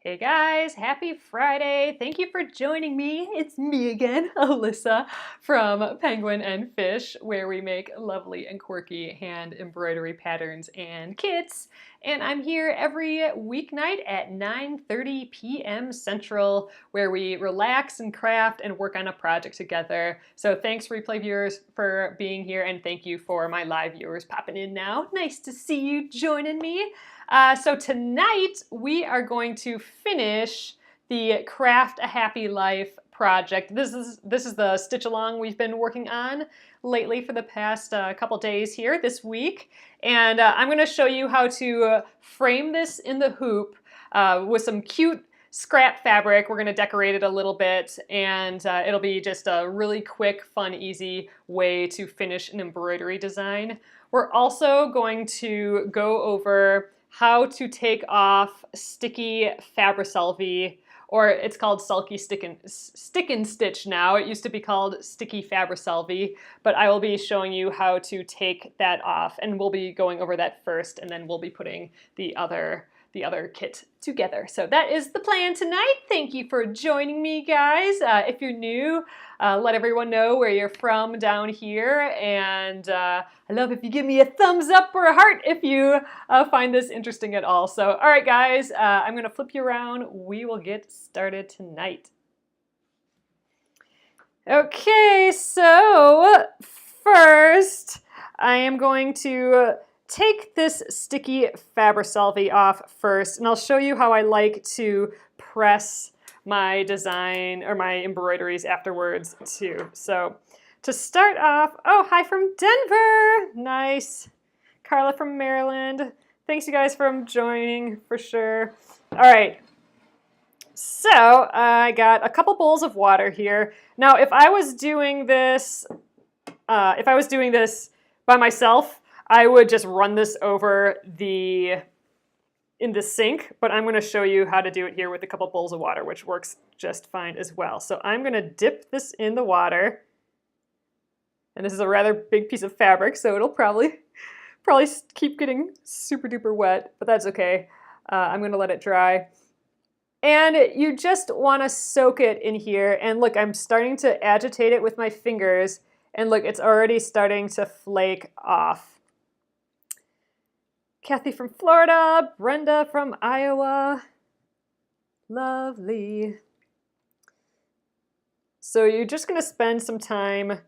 Hey guys, happy Friday. Thank you for joining me. It's me again, Alyssa from Penguin.fish, where we make lovely and quirky hand embroidery patterns and kits. And I'm here every weeknight at 9:30 p.m. Central, where we relax and craft and work on a project together. So thanks replay viewers for being here, and thank you for my live viewers popping in now. Nice to see you joining me. So tonight we are going to finish the Craft a Happy Life project. This is the stitch along we've been working on lately for the past couple days here this week, and I'm going to show you how to frame this in the hoop with some cute scrap fabric. We're going to decorate it a little bit, and it'll be just a really quick, fun, easy way to finish an embroidery design. We're also going to go over how to take off Sticky Fabri-Solvy, or it's called Sulky Stick'n Stitch now. It used to be called Sticky Fabri-Solvy, but I will be showing you how to take that off, and we'll be going over that first, and then we'll be putting the other kit together. So that is the plan tonight. Thank you for joining me, guys. If you're new, let everyone know where you're from down here, and I love if you give me a thumbs up or a heart if you find this interesting at all. So, all right, guys, I'm gonna flip you around. We will get started tonight. Okay, so first I am going to take this Sticky Fabri-Solvy off first, and I'll show you how I like to press my design or my embroideries afterwards too. So to start off, oh, hi from Denver. Nice. Carla from Maryland. Thanks you guys for joining for sure. All right. So I got a couple bowls of water here. Now, if I was doing this by myself, I would just run this over in the sink, but I'm going to show you how to do it here with a couple bowls of water, which works just fine as well. So I'm going to dip this in the water, and this is a rather big piece of fabric, so it'll probably keep getting super duper wet, but that's okay. I'm going to let it dry. And you just want to soak it in here, and look, I'm starting to agitate it with my fingers, and look, it's already starting to flake off. Kathy from Florida, Brenda from Iowa. Lovely. So you're just going to spend some time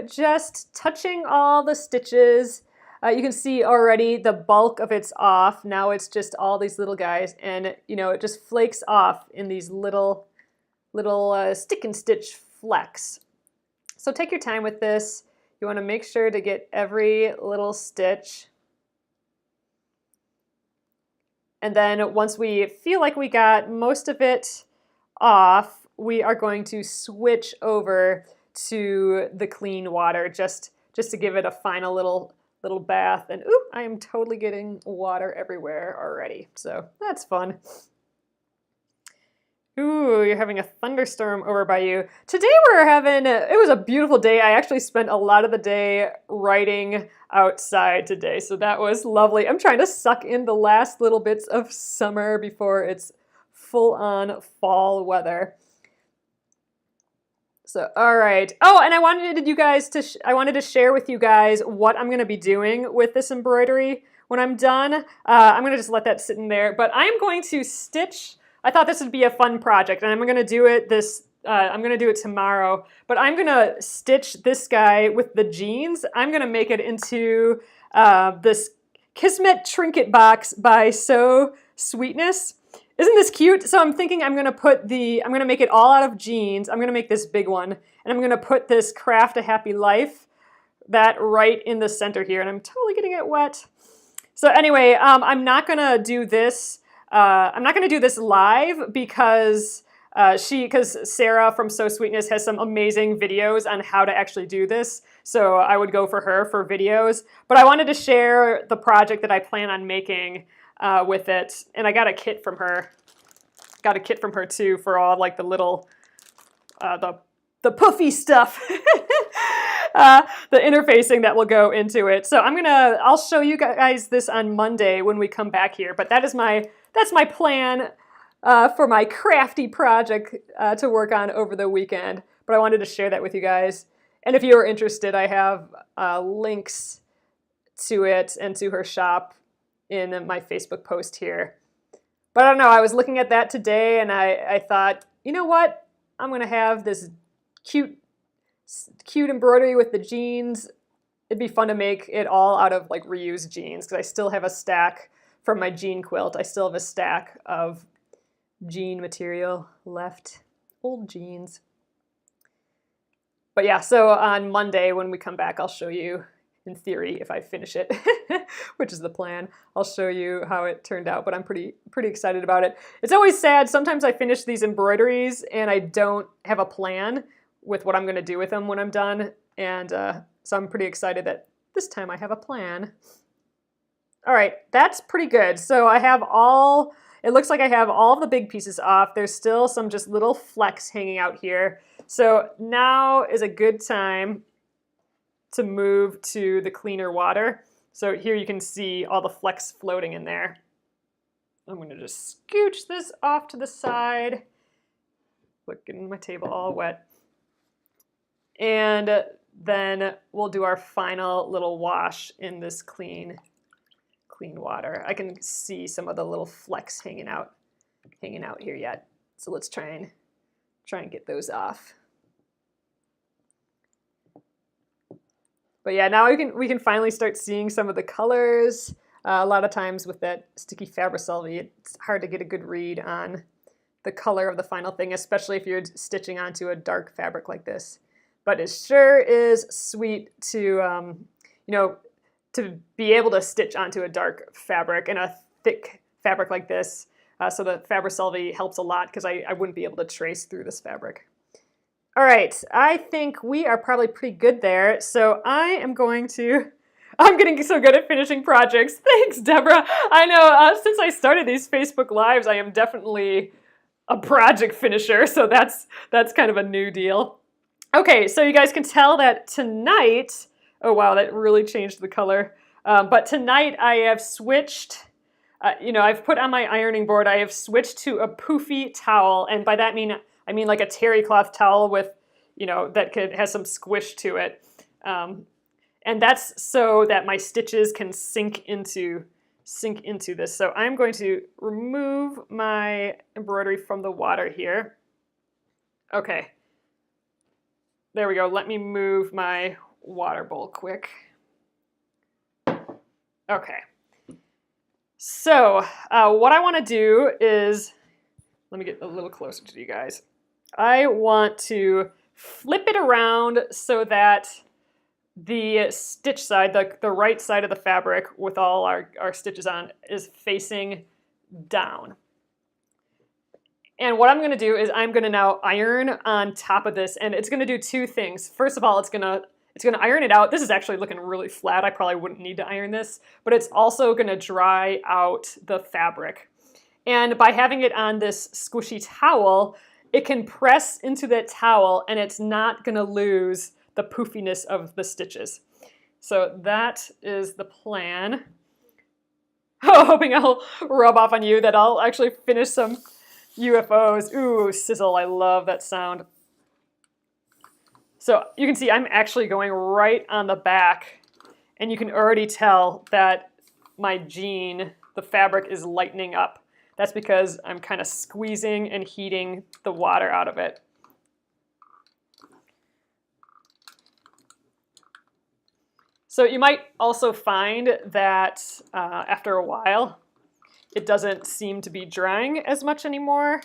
just touching all the stitches. You can see already the bulk of it's off. Now it's just all these little guys, and you know, it just flakes off in these little stick and stitch flecks. So take your time with this. You want to make sure to get every little stitch. And then once we feel like we got most of it off, we are going to switch over to the clean water just to give it a final little bath. And ooh, I am totally getting water everywhere already. So that's fun. Ooh, you're having a thunderstorm over by you. Today it was a beautiful day. I actually spent a lot of the day writing outside today, so that was lovely. I'm trying to suck in the last little bits of summer before it's full-on fall weather. So, all right. Oh, and I wanted to share with you guys what I'm going to be doing with this embroidery when I'm done. I'm going to just let that sit in there, but I'm going to stitch. I thought this would be a fun project, and I'm going to do it I'm going to do it tomorrow, but I'm going to stitch this guy with the jeans. I'm going to make it into this Kismet Trinket Box by So Sweetness. Isn't this cute? So I'm thinking I'm going to make it all out of jeans. I'm going to make this big one, and I'm going to put this Craft a Happy Life, that right in the center here, and I'm totally getting it wet. So anyway, I'm not going to do this. I'm not going to do this live because Sarah from So Sweetness has some amazing videos on how to actually do this. So I would go for her for videos. But I wanted to share the project that I plan on making with it. And I got a kit from her. Got a kit from her too for all like the little, the puffy stuff. The interfacing that will go into it. So I'll show you guys this on Monday when we come back here. But that is my that's my plan for my crafty project to work on over the weekend. But I wanted to share that with you guys. And if you are interested, I have links to it and to her shop in my Facebook post here. But I don't know, I was looking at that today and I thought, you know what? I'm going to have this cute embroidery with the jeans. It'd be fun to make it all out of like reused jeans because I still have a stack from my jean quilt. I still have a stack of jean material left, old jeans. But yeah, so on Monday when we come back, I'll show you, in theory, if I finish it, which is the plan, I'll show you how it turned out, but I'm pretty excited about it. It's always sad, sometimes I finish these embroideries and I don't have a plan with what I'm gonna do with them when I'm done, and so I'm pretty excited that this time I have a plan. All right, that's pretty good. So I have it looks like I have all of the big pieces off. There's still some just little flecks hanging out here. So now is a good time to move to the cleaner water. So here you can see all the flecks floating in there. I'm gonna just scooch this off to the side. Look, getting my table all wet. And then we'll do our final little wash in this clean water. I can see some of the little flecks hanging out here yet. So let's try and get those off. But yeah, now we can finally start seeing some of the colors. A lot of times with that Sticky Fabri-Solvy, it's hard to get a good read on the color of the final thing, especially if you're stitching onto a dark fabric like this. But it sure is sweet to, you know, to be able to stitch onto a dark fabric and a thick fabric like this. So the Fabri-Solvy helps a lot because I wouldn't be able to trace through this fabric. All right, I think we are probably pretty good there. So I'm getting so good at finishing projects. Thanks, Deborah. I know since I started these Facebook Lives, I am definitely a project finisher. So that's kind of a new deal. Okay, so you guys can tell that tonight, oh wow, that really changed the color. But tonight I have switched, I've put on my ironing board, I have switched to a poofy towel. And by that I mean like a terry cloth towel with, that has some squish to it. And that's so that my stitches can sink into this. So I'm going to remove my embroidery from the water here. Okay. There we go. Let me move my water bowl quick. Okay. So what I want to do is, let me get a little closer to you guys. I want to flip it around so that the stitch side, the right side of the fabric with all our stitches on, is facing down. And what I'm going to do is I'm going to now iron on top of this, and it's going to do two things. First of all, it's going to iron it out. This is actually looking really flat. I probably wouldn't need to iron this, but it's also going to dry out the fabric. And by having it on this squishy towel, it can press into that towel and it's not going to lose the poofiness of the stitches. So that is the plan. Oh, hoping I'll rub off on you that I'll actually finish some UFOs. Ooh, sizzle, I love that sound. So you can see I'm actually going right on the back, and you can already tell that my jean, the fabric, is lightening up. That's because I'm kind of squeezing and heating the water out of it. So you might also find that after a while, it doesn't seem to be drying as much anymore.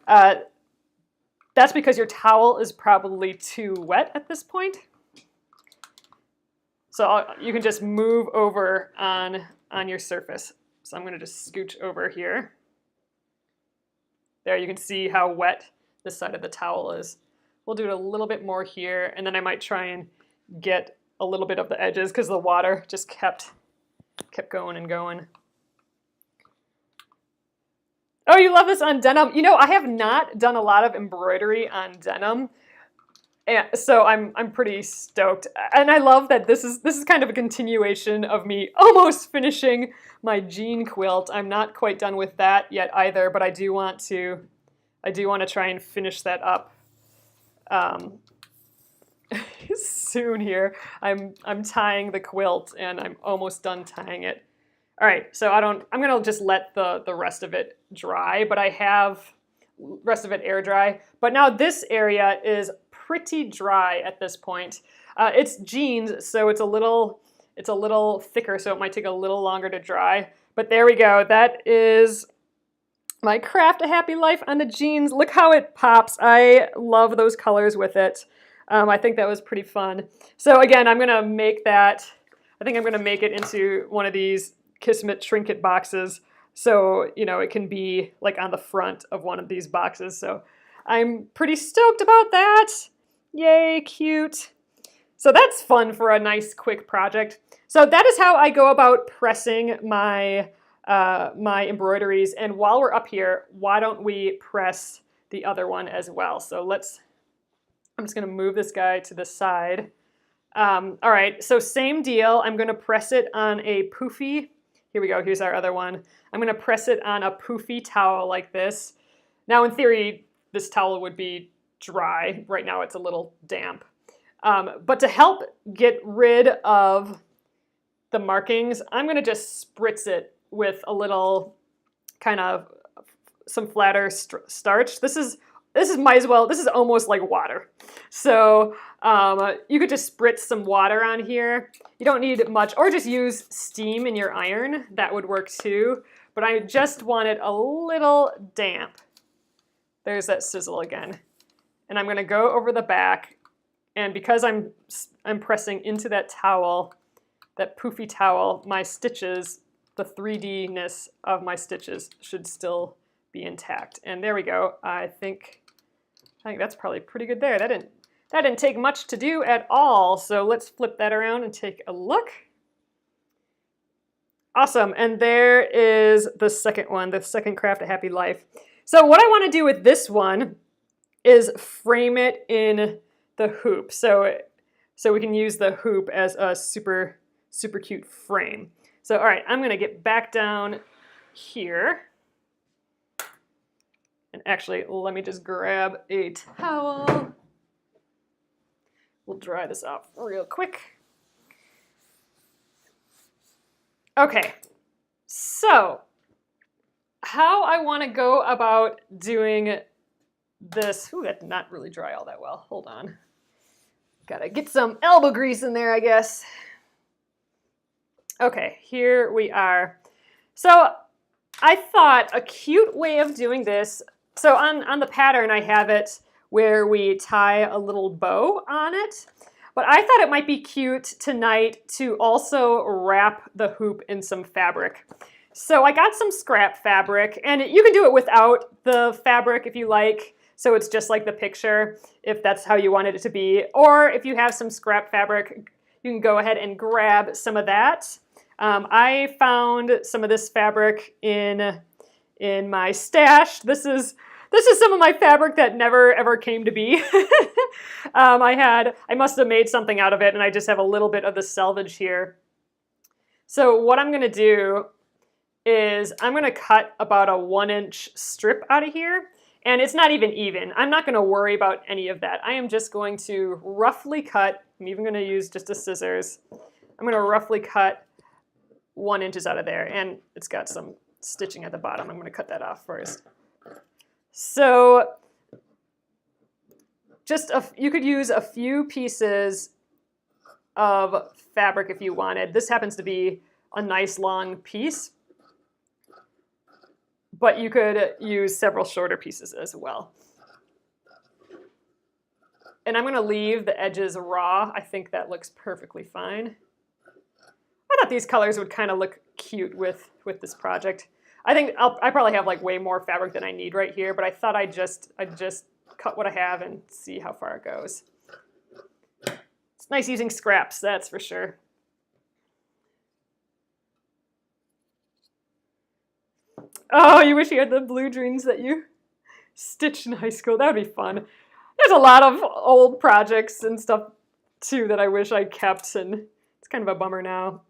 That's because your towel is probably too wet at this point. So you can just move over on your surface. So I'm going to just scooch over here. There, you can see how wet this side of the towel is. We'll do it a little bit more here, and then I might try and get a little bit of the edges because the water just kept going and going. Oh, you love this on denim. I have not done a lot of embroidery on denim. And so I'm pretty stoked, and I love that this is kind of a continuation of me almost finishing my jean quilt. I'm not quite done with that yet either, but I do want to try and finish that up soon here. I'm tying the quilt, and I'm almost done tying it. All right, so I'm gonna just let the rest of it dry, but I have rest of it air dry. But now this area is pretty dry at this point. It's jeans, so it's a little thicker, so it might take a little longer to dry. But there we go. That is my Craft a Happy Life on the jeans. Look how it pops. I love those colors with it. I think that was pretty fun. So again, I'm gonna make that. I think I'm gonna make it into one of these Kismet Trinket boxes. So, you know, it can be like on the front of one of these boxes. So I'm pretty stoked about that. Yay, cute. So that's fun for a nice quick project. So that is how I go about pressing my my embroideries. And while we're up here, why don't we press the other one as well? So I'm just gonna move this guy to the side. All right, so same deal. I'm gonna press it on a poofy. Here we go, here's our other one. I'm gonna press it on a poofy towel like this. Now in theory, this towel would be dry. Right now it's a little damp. But to help get rid of the markings, I'm gonna just spritz it with a little kind of some flatter starch. This is almost like water. So you could just spritz some water on here. You don't need much, or just use steam in your iron. That would work too. But I just want it a little damp. There's that sizzle again. And I'm gonna go over the back, and because I'm pressing into that towel, that poofy towel, my stitches, the 3D-ness of my stitches should still be intact. And there we go. I think that's probably pretty good there. That didn't take much to do at all. So let's flip that around and take a look. Awesome. And there is the second one, the second Craft a Happy Life. So what I want to do with this one is frame it in the hoop. So we can use the hoop as a super cute frame. So all right, I'm going to get back down here. And actually, let me just grab a towel. We'll dry this off real quick. Okay, so how I want to go about doing this. Ooh, that did not really dry all that well. Hold on. Gotta get some elbow grease in there, I guess. Okay, here we are. So I thought a cute way of doing this, so on the pattern I have it where we tie a little bow on it, but I thought it might be cute tonight to also wrap the hoop in some fabric. So I got some scrap fabric, and you can do it without the fabric if you like, so it's just like the picture if that's how you wanted it to be, or if you have some scrap fabric, you can go ahead and grab some of that. I found some of this fabric in my stash. This is some of my fabric that never ever came to be. I must have made something out of it, and I just have a little bit of the selvage here. So what I'm gonna do is I'm gonna cut about a 1-inch strip out of here, and it's not even. I'm not gonna worry about any of that. I am just going to roughly cut. I'm even gonna use just a scissors. I'm gonna roughly cut 1 inch out of there, and it's got some stitching at the bottom. I'm going to cut that off first. So you could use a few pieces of fabric if you wanted. This happens to be a nice long piece, but you could use several shorter pieces as well. And I'm going to leave the edges raw. I think that looks perfectly fine. I thought these colors would kind of look cute with this project. I think I probably have like way more fabric than I need right here, but I thought I'd just cut what I have and see how far it goes. It's nice using scraps, that's for sure. Oh, you wish you had the blue jeans that you stitched in high school. That would be fun. It There's a lot of old projects and stuff too that I wish I kept, and it's kind of a bummer now.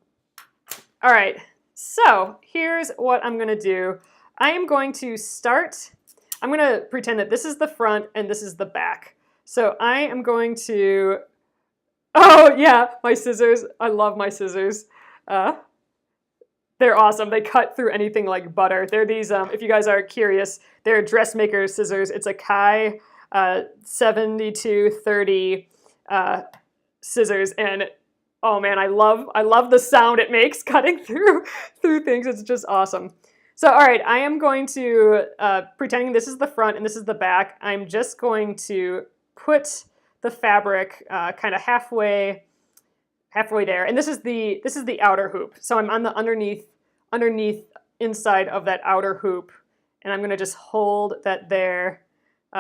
All right, so here's what I'm gonna do. I am going to start, I'm gonna pretend that this is the front and this is the back. So I am going to, oh yeah, my scissors. I love my scissors. They're awesome. They cut through anything like butter. They're these, if you guys are curious, they're dressmaker scissors. It's a Kai 7230 scissors, and oh man, I love the sound it makes cutting through things. It's just awesome. So all right, I am going to, pretending this is the front and this is the back, I'm just going to put the fabric kind of halfway there, and this is the outer hoop. So I'm on the underneath inside of that outer hoop, and I'm going to just hold that there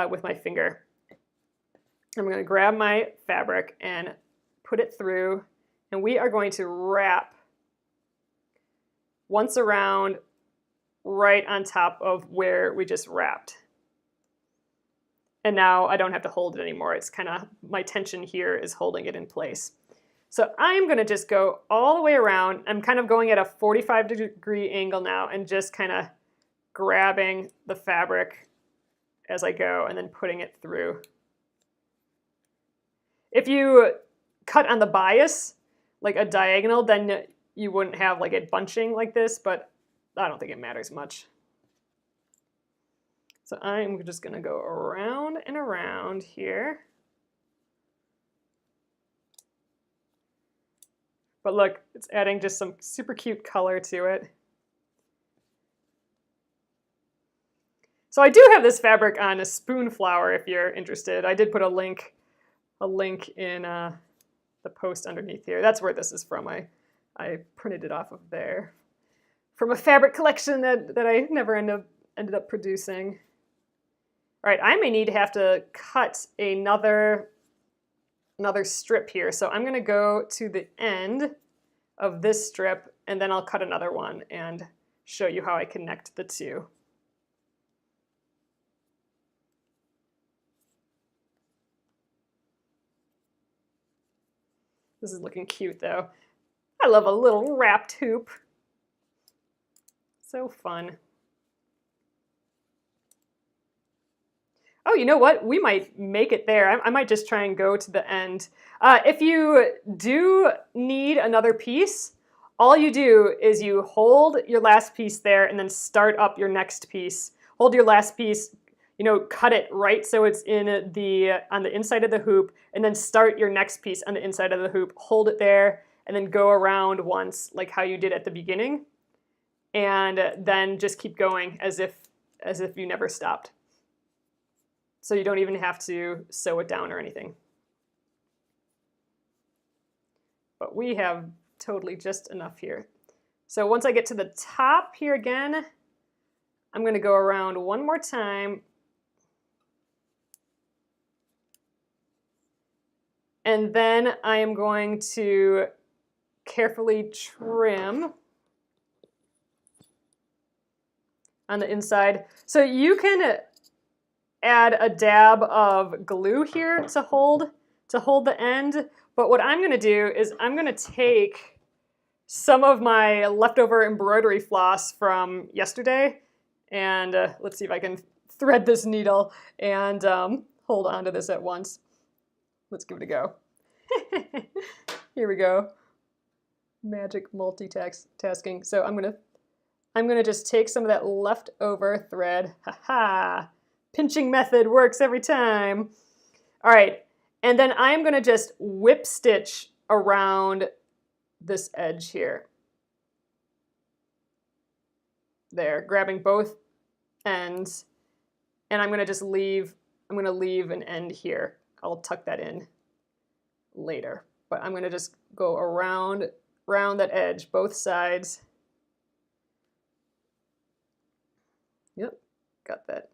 with my finger. I'm going to grab my fabric and put it through, and we are going to wrap once around right on top of where we just wrapped. And now I don't have to hold it anymore. It's kind of, my tension here is holding it in place. So I'm going to just go all the way around. I'm kind of going at a 45-degree angle now and just kind of grabbing the fabric as I go and then putting it through. If you cut on the bias, like a diagonal, then you wouldn't have like it bunching like this, but I don't think it matters much. So I'm just going to go around and around here. But look, it's adding just some super cute color to it. So I do have this fabric on a spoon flower if you're interested. I did put a link in the post underneath here. That's where this is from. I printed it off of there from a fabric collection that I never ended up producing. All right, I may have to cut another strip here. So I'm going to go to the end of this strip, and then I'll cut another one and show you how I connect the two. This is looking cute though. I love a little wrapped hoop. So fun. Oh, you know what? We might make it there. I might just try and go to the end. If you do need another piece, all you do is you hold your last piece there and then start up your next piece. Hold your last piece, cut it right so it's on the inside of the hoop, and then start your next piece on the inside of the hoop. Hold it there and then go around once, like how you did at the beginning, and then just keep going as if you never stopped. So you don't even have to sew it down or anything. But we have totally just enough here. So once I get to the top here again, I'm going to go around one more time. And then I am going to carefully trim on the inside. So you can add a dab of glue here to hold the end. But what I'm going to do is I'm going to take some of my leftover embroidery floss from yesterday, and let's see if I can thread this needle and hold on to this at once. Let's give it a go. Here we go. Magic multitasking. So I'm gonna just take some of that leftover thread. Ha-ha! Pinching method works every time. All right, and then I'm gonna just whip stitch around this edge here. There, grabbing both ends, and I'm gonna leave an end here. I'll tuck that in later, but I'm gonna just go around that edge, both sides. Yep, got that.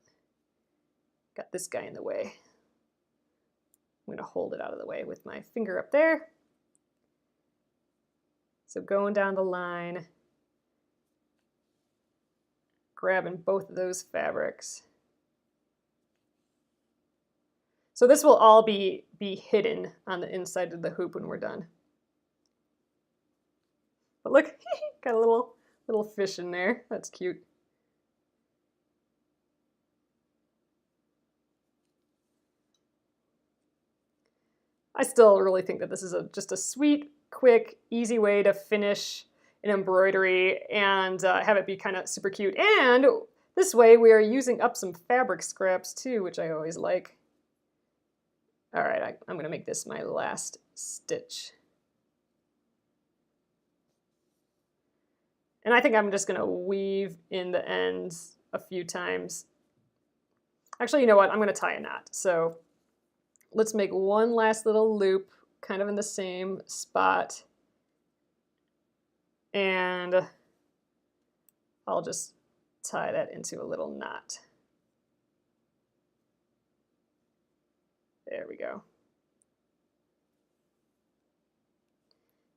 Got this guy in the way. I'm gonna hold it out of the way with my finger up there. So going down the line, grabbing both of those fabrics. So this will all be hidden on the inside of the hoop when we're done. But look, got a little fish in there. That's cute. I still really think that this is just a sweet, quick, easy way to finish an embroidery and have it be kind of super cute. And this way we are using up some fabric scraps too, which I always like. All right, I'm going to make this my last stitch. And I think I'm just going to weave in the ends a few times. Actually, you know what? I'm going to tie a knot. So let's make one last little loop kind of in the same spot. And I'll just tie that into a little knot. There we go.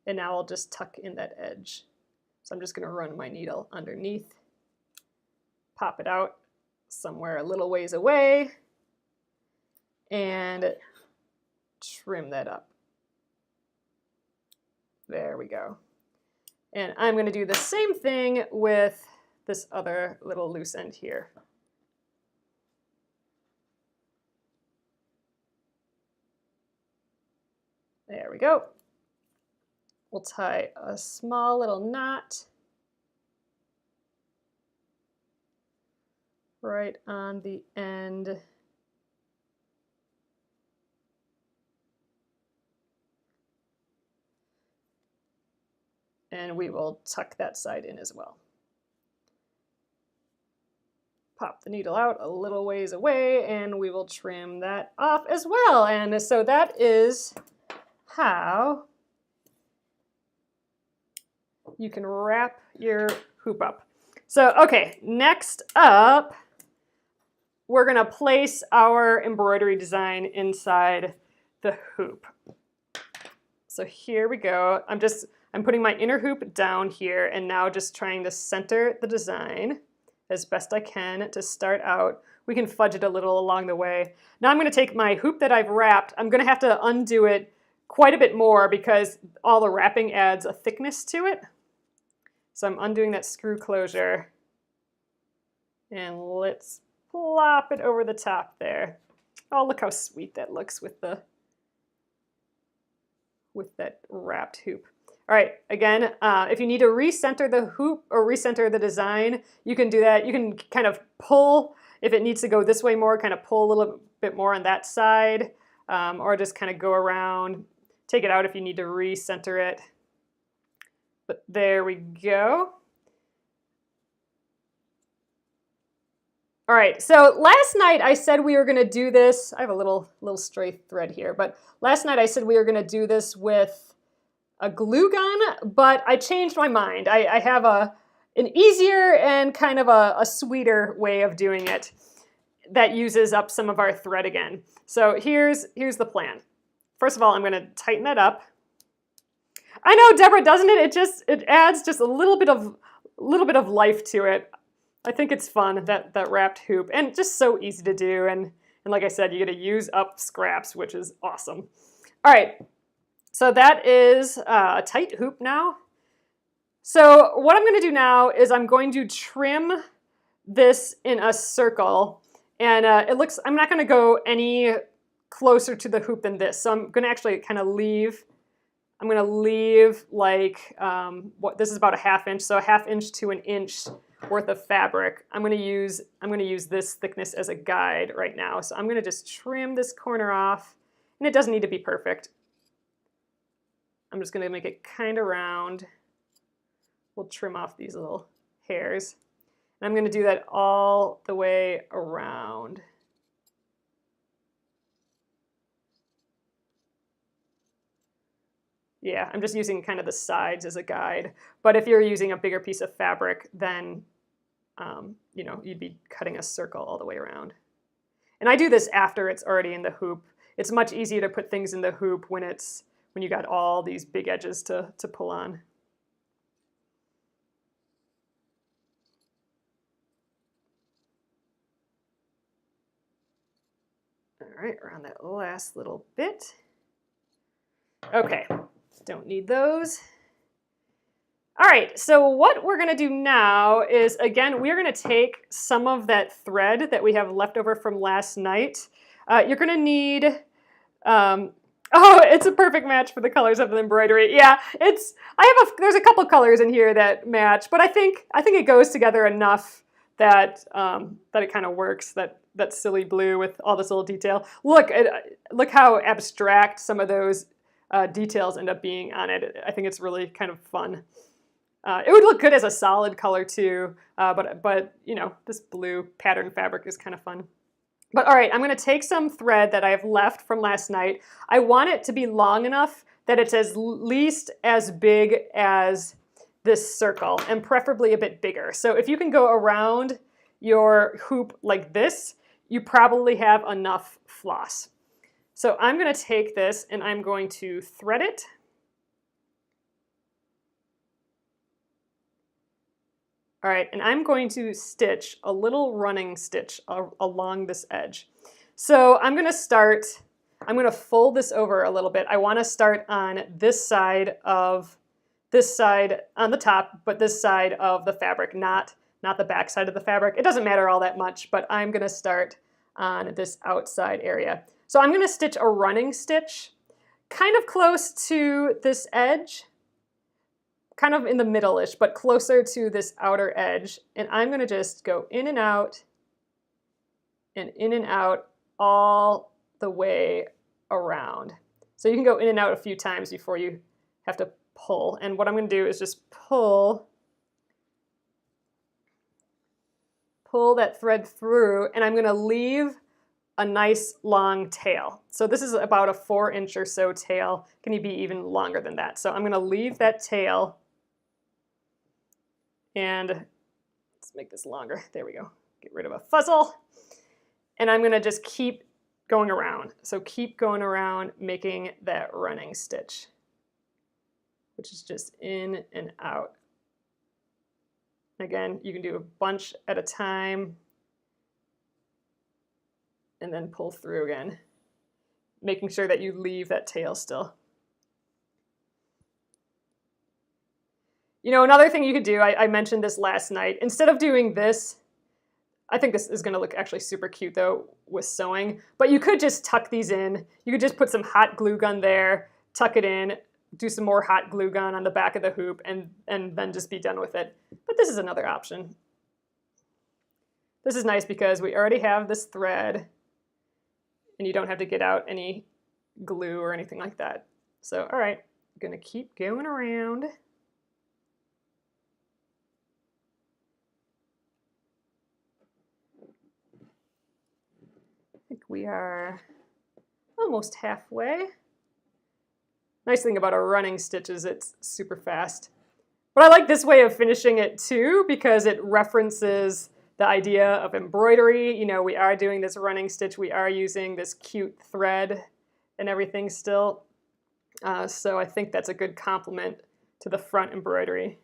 And now I'll just tuck in that edge. So I'm just going to run my needle underneath, pop it out somewhere a little ways away, and trim that up. There we go. And I'm going to do the same thing with this other little loose end here. There we go. We'll tie a small little knot right on the end. And we will tuck that side in as well. Pop the needle out a little ways away and we will trim that off as well. And so that is how you can wrap your hoop up. So, okay, next up, we're gonna place our embroidery design inside the hoop. So here we go. I'm putting my inner hoop down here and now just trying to center the design as best I can to start out. We can fudge it a little along the way. Now I'm gonna take my hoop that I've wrapped, I'm gonna have to undo it quite a bit more because all the wrapping adds a thickness to it. So I'm undoing that screw closure and let's plop it over the top there. Oh, look how sweet that looks with that wrapped hoop. All right, again, if you need to recenter the hoop or recenter the design, you can do that. You can kind of pull, if it needs to go this way more, kind of pull a little bit more on that side, or just kind of go around, take it out if you need to recenter it. But there we go. All right, so last night I said we were gonna do this. I have a little stray thread here, but last night I said we were gonna do this with a glue gun, but I changed my mind. I have an easier and kind of a sweeter way of doing it that uses up some of our thread again. So here's the plan. First of all, I'm gonna tighten that up. I know, Deborah, doesn't it? It adds just a little bit of life to it. I think it's fun, that wrapped hoop, and just so easy to do. And like I said, you get to use up scraps, which is awesome. All right, so that is a tight hoop now. So what I'm going to do now is I'm going to trim this in a circle, and I'm not going to go any closer to the hoop than this. So I'm going to actually kind of leave. I'm going to leave like this is about a 1/2 inch, so a 1/2 inch to an inch worth of fabric. I'm going to use this thickness as a guide right now. So I'm going to just trim this corner off, and it doesn't need to be perfect. I'm just going to make it kind of round. We'll trim off these little hairs. And I'm going to do that all the way around. Yeah, I'm just using kind of the sides as a guide. But if you're using a bigger piece of fabric, then you know, you'd be cutting a circle all the way around. And I do this after it's already in the hoop. It's much easier to put things in the hoop when you got all these big edges to pull on. All All right, around that last little bit. Okay, don't need those. All right, so what we're gonna do now is, again, we're gonna take some of that thread that we have left over from last night. You're gonna need, oh, it's a perfect match for the colors of the embroidery. Yeah, there's a couple colors in here that match, but I think it goes together enough that that it kind of works. That silly blue with all this little detail. Look how abstract some of those details end up being on it. I think it's really kind of fun. It would look good as a solid color too, but you know, this blue pattern fabric is kind of fun. But all right, I'm gonna take some thread that I have left from last night. I want it to be long enough that it's at least as big as this circle, and preferably a bit bigger. So if you can go around your hoop like this, you probably have enough floss. So I'm gonna take this and I'm going to thread it. All right, and I'm going to stitch a little running stitch along this edge. So I'm going to fold this over a little bit. I want to start on this side on the top, but this side of the fabric, not the back side of the fabric. It doesn't matter all that much, but I'm going to start on this outside area. So I'm going to stitch a running stitch kind of close to this edge, kind of in the middle-ish, but closer to this outer edge. And I'm gonna just go in and out all the way around. So you can go in and out a few times before you have to pull. And what I'm gonna do is just pull that thread through, and I'm gonna leave a nice long tail. So this is about a 4-inch or so tail. Can you be even longer than that? So I'm gonna leave that tail. And let's make this longer. There we go. Get rid of a fuzzle. And I'm gonna just keep going around. So keep going around making that running stitch, which is just in and out. Again, you can do a bunch at a time and then pull through again, making sure that you leave that tail still. You know, another thing you could do, I mentioned this last night, instead of doing this, I think this is gonna look actually super cute though with sewing, but you could just tuck these in. You could just put some hot glue gun there, tuck it in, do some more hot glue gun on the back of the hoop, and then just be done with it. But this is another option. This is nice because we already have this thread and you don't have to get out any glue or anything like that. So, all right, I'm gonna keep going around. I think we are almost halfway. Nice thing about a running stitch is it's super fast. But I like this way of finishing it too because it references the idea of embroidery. You know, we are doing this running stitch. We are using this cute thread and everything still. So I think that's a good complement to the front embroidery.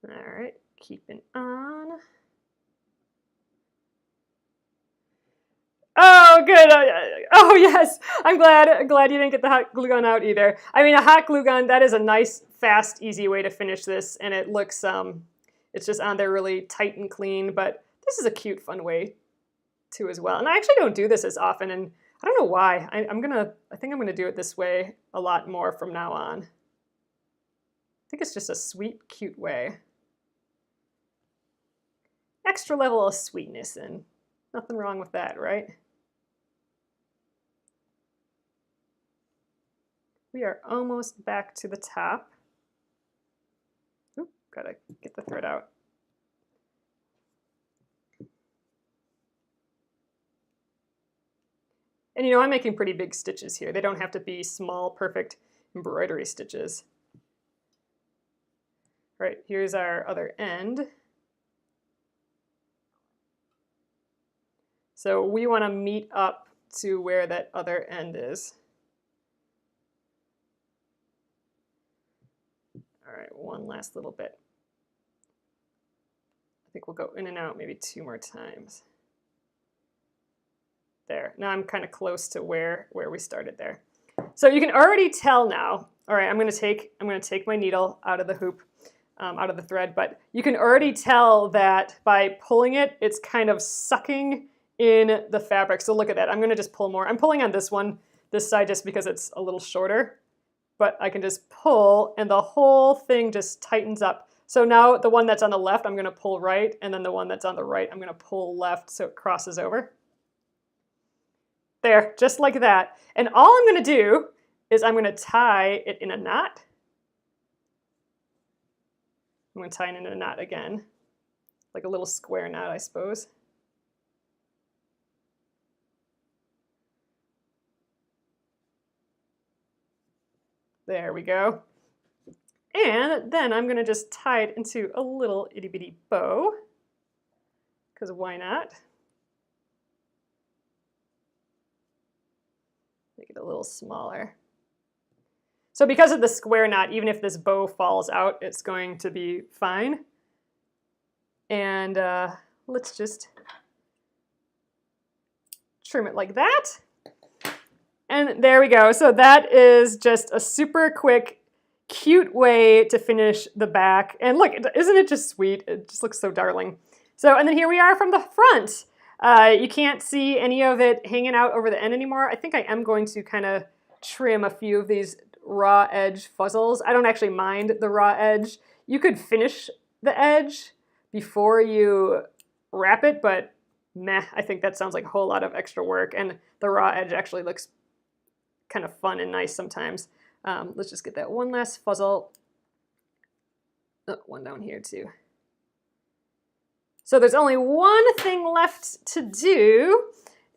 All right, keeping on. Oh, good. Oh, yes. I'm glad you didn't get the hot glue gun out either. I mean, a hot glue gun, that is a nice, fast, easy way to finish this, and it looks, it's just on there really tight and clean, but this is a cute, fun way too as well. And I actually don't do this as often, and I don't know why. I think I'm gonna do it this way a lot more from now on. I think it's just a sweet, cute way. Extra level of sweetness, and nothing wrong with that, right? We are almost back to the top. Oop, gotta get the thread out. And you know, I'm making pretty big stitches here. They don't have to be small, perfect embroidery stitches. All right, here's our other end. So we want to meet up to where that other end is. All right, one last little bit. I think we'll go in and out maybe 2 more times. There. Now I'm kind of close to where we started there. So you can already tell now. All right, I'm going to take my needle out of the hoop, out of the thread, but you can already tell that by pulling it, it's kind of sucking in the fabric. So look at that. I'm going to just pull more. I'm pulling on this side just because it's a little shorter, but I can just pull and the whole thing just tightens up. So now the one that's on the left, I'm going to pull right, and then the one that's on the right, I'm going to pull left so it crosses over. There, just like that. And all I'm going to do is I'm going to tie it in a knot. I'm going to tie it in a knot again, like a little square knot, I suppose. There we go. And then I'm going to just tie it into a little itty bitty bow, because why not? Make it a little smaller. So because of the square knot, even if this bow falls out, it's going to be fine. And let's just trim it like that. And there we go. So that is just a super quick, cute way to finish the back. And look, isn't it just sweet? It just looks so darling. So, and then here we are from the front. You can't see any of it hanging out over the end anymore. I think I am going to kind of trim a few of these raw edge fuzzles. I don't actually mind the raw edge. You could finish the edge before you wrap it, but meh, I think that sounds like a whole lot of extra work, and the raw edge actually looks kind of fun and nice sometimes. Let's just get that one last fuzzle. Oh, one down here too. So there's only one thing left to do,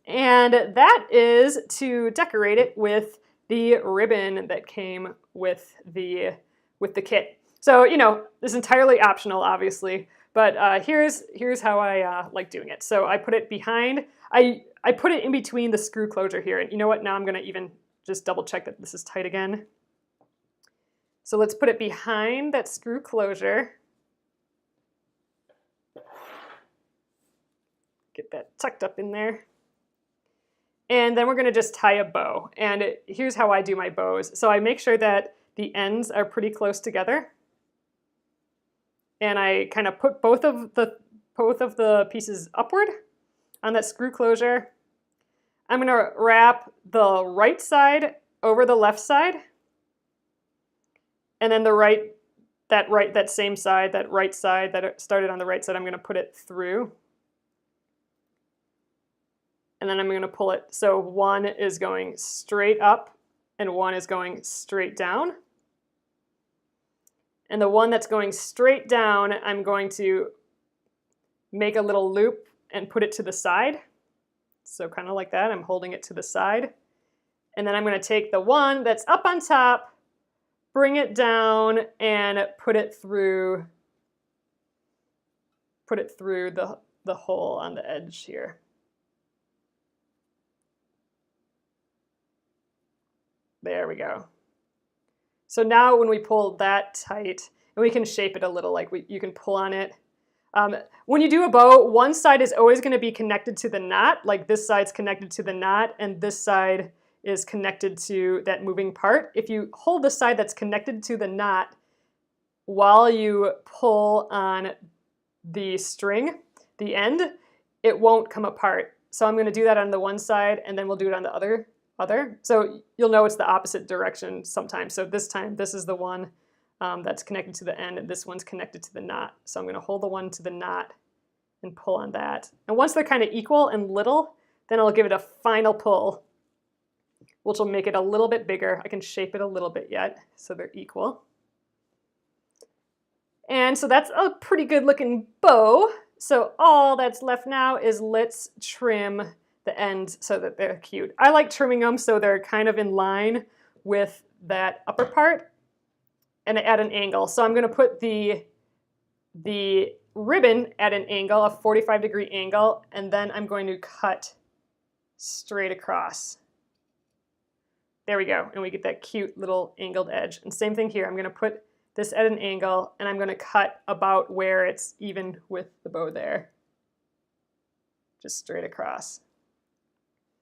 and that is to decorate it with the ribbon that came with the kit. So, you know, this is entirely optional, obviously, but here's how I like doing it. So I put it behind, I put it in between the screw closure here, and you know what, now I'm gonna even just double check that this is tight again. So let's put it behind that screw closure. Get that tucked up in there. And then we're going to just tie a bow. And here's how I do my bows. So I make sure that the ends are pretty close together. And I kind of put both of the pieces upward on that screw closure. I'm going to wrap the right side over the left side. And then that same side, that right side that started on the right side, I'm going to put it through. And then I'm going to pull it so one is going straight up and one is going straight down. And the one that's going straight down, I'm going to make a little loop and put it to the side. So kind of like that, I'm holding it to the side. And then I'm going to take the one that's up on top, bring it down, and put it through the hole on the edge here. There we go. So now when we pull that tight, and we can shape it a little, like you can pull on it. When you do a bow, one side is always going to be connected to the knot, like this side's connected to the knot, and this side is connected to that moving part. If you hold the side that's connected to the knot while you pull on the string, the end, it won't come apart. So I'm going to do that on the one side, and then we'll do it on the other. So you'll know it's the opposite direction sometimes. So this time, this is the one that's connected to the end, and this one's connected to the knot. So I'm going to hold the one to the knot and pull on that. And once they're kind of equal and little, then I'll give it a final pull, which will make it a little bit bigger. I can shape it a little bit yet, so they're equal. And so that's a pretty good looking bow. So all that's left now is let's trim the ends so that they're cute. I like trimming them so they're kind of in line with that upper part and at an angle. So I'm going to put the ribbon at an angle, a 45-degree angle, and then I'm going to cut straight across. There we go, and we get that cute little angled edge. And same thing here, I'm going to put this at an angle, and I'm going to cut about where it's even with the bow there. Just straight across.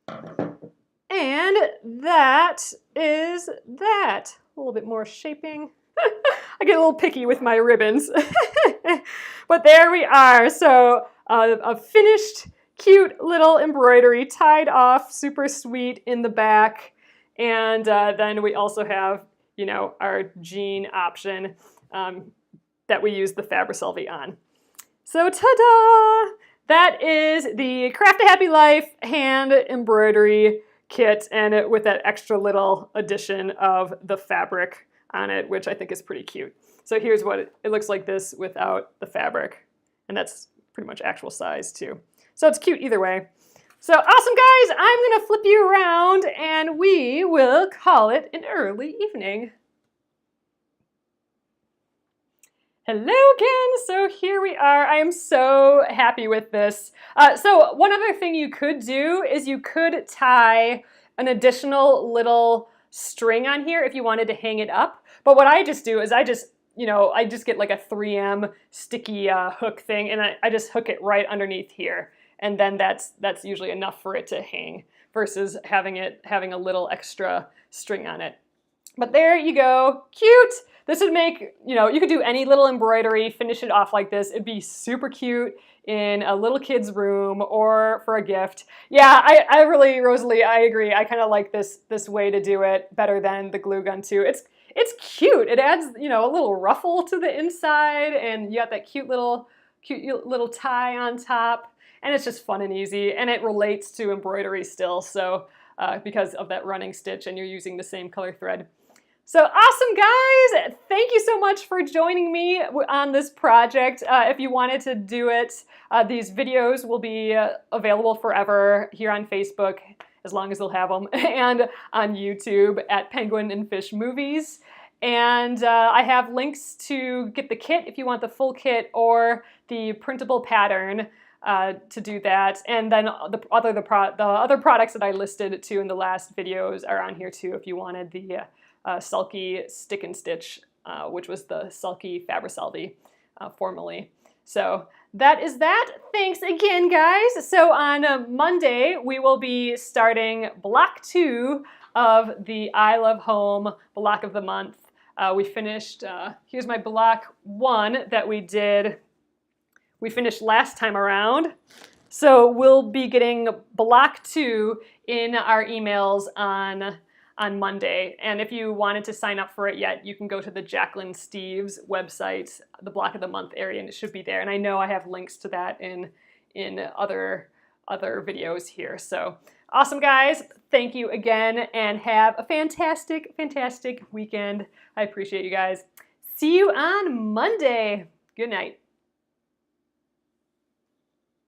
And that is that. A little bit more shaping. I get a little picky with my ribbons. But there we are. So a finished, cute little embroidery tied off, super sweet in the back. And then we also have, you know, our jean option that we use the Fabri-Solvy on. So ta-da! That is the Craft a Happy Life hand embroidery kit, and with that extra little addition of the fabric on it, which I think is pretty cute. So here's what it looks like this without the fabric, and that's pretty much actual size too. So it's cute either way. So awesome, guys! I'm gonna flip you around and we will call it an early evening. Hello again, so here we are. I am so happy with this. So one other thing you could do is you could tie an additional little string on here if you wanted to hang it up. But what I just do is I just get like a 3M sticky hook thing, and I just hook it right underneath here. And then that's usually enough for it to hang versus having a little extra string on it. But there you go, cute. This would make, you could do any little embroidery, finish it off like this. It'd be super cute in a little kid's room or for a gift. Yeah, I really, Rosalie, I agree. I kind of like this way to do it better than the glue gun too. It's cute. It adds, a little ruffle to the inside, and you got that cute little tie on top, and it's just fun and easy, and it relates to embroidery still. So because of that running stitch, and you're using the same color thread. So awesome, guys! Thank you so much for joining me on this project. If you wanted to do it, these videos will be available forever here on Facebook, as long as they'll have them, and on YouTube at Penguin and Fish Movies. And I have links to get the kit if you want the full kit or the printable pattern to do that. And then the other products that I listed too in the last videos are on here too if you wanted the Sulky Stick'n Stitch, which was the Sulky Fabri-Solvy formerly. So that is that. Thanks again, guys. So on Monday, we will be starting block 2 of the I Love Home block of the month. We finished, here's my block 1 that we finished last time around. So we'll be getting block 2 in our emails on Monday. And if you wanted to sign up for it yet, you can go to the Jacqueline Steves website, the block of the month area, and it should be there. And I know I have links to that in other videos here. So awesome, guys. Thank you again, and have a fantastic, fantastic weekend. I appreciate you guys. See you on Monday. Good night.